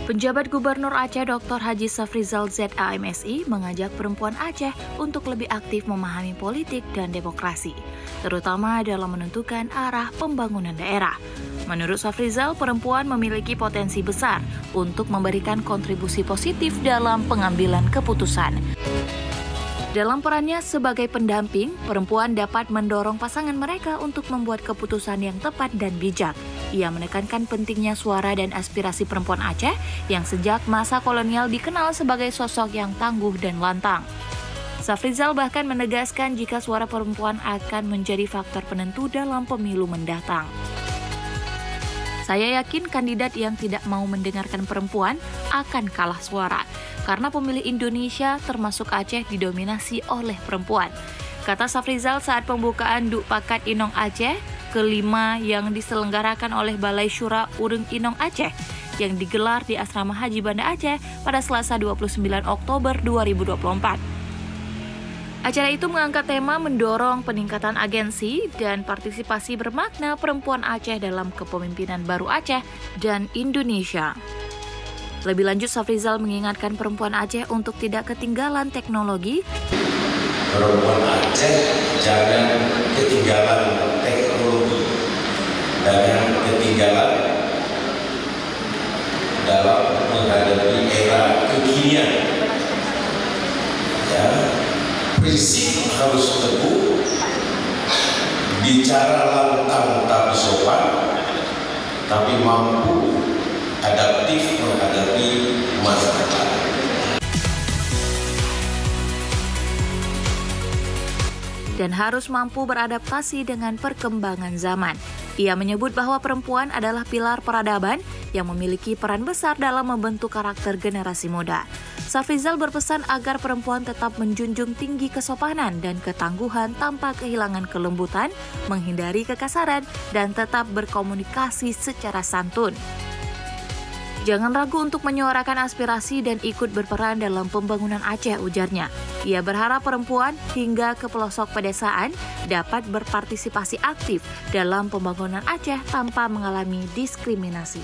Penjabat Gubernur Aceh Dr. Haji Safrizal ZAMSI mengajak perempuan Aceh untuk lebih aktif memahami politik dan demokrasi, terutama dalam menentukan arah pembangunan daerah. Menurut Safrizal, perempuan memiliki potensi besar untuk memberikan kontribusi positif dalam pengambilan keputusan. Dalam perannya sebagai pendamping, perempuan dapat mendorong pasangan mereka untuk membuat keputusan yang tepat dan bijak. Ia menekankan pentingnya suara dan aspirasi perempuan Aceh yang sejak masa kolonial dikenal sebagai sosok yang tangguh dan lantang. Safrizal bahkan menegaskan jika suara perempuan akan menjadi faktor penentu dalam pemilu mendatang. Saya yakin kandidat yang tidak mau mendengarkan perempuan akan kalah suara, karena pemilih Indonesia termasuk Aceh didominasi oleh perempuan, kata Safrizal saat pembukaan Duk Pakat Inong Aceh kelima yang diselenggarakan oleh Balai Syura Urang Inong Aceh yang digelar di Asrama Haji Banda Aceh pada Selasa 29 Oktober 2024. Acara itu mengangkat tema mendorong peningkatan agensi dan partisipasi bermakna perempuan Aceh dalam kepemimpinan baru Aceh dan Indonesia. Lebih lanjut, Safrizal mengingatkan perempuan Aceh untuk tidak ketinggalan teknologi. Perempuan Aceh jangan ketinggalan teknologi, jangan ketinggalan dalam menghadapi era kekinian. Ya, prinsip harus teguh, bicara lantang tapi sopan, tapi mampu adaptif menghadapi masa depan. Dan harus mampu beradaptasi dengan perkembangan zaman. Ia menyebut bahwa perempuan adalah pilar peradaban yang memiliki peran besar dalam membentuk karakter generasi muda. Safrizal berpesan agar perempuan tetap menjunjung tinggi kesopanan dan ketangguhan tanpa kehilangan kelembutan, menghindari kekasaran, dan tetap berkomunikasi secara santun. Jangan ragu untuk menyuarakan aspirasi dan ikut berperan dalam pembangunan Aceh, ujarnya. Ia berharap perempuan hingga ke pelosok pedesaan dapat berpartisipasi aktif dalam pembangunan Aceh tanpa mengalami diskriminasi.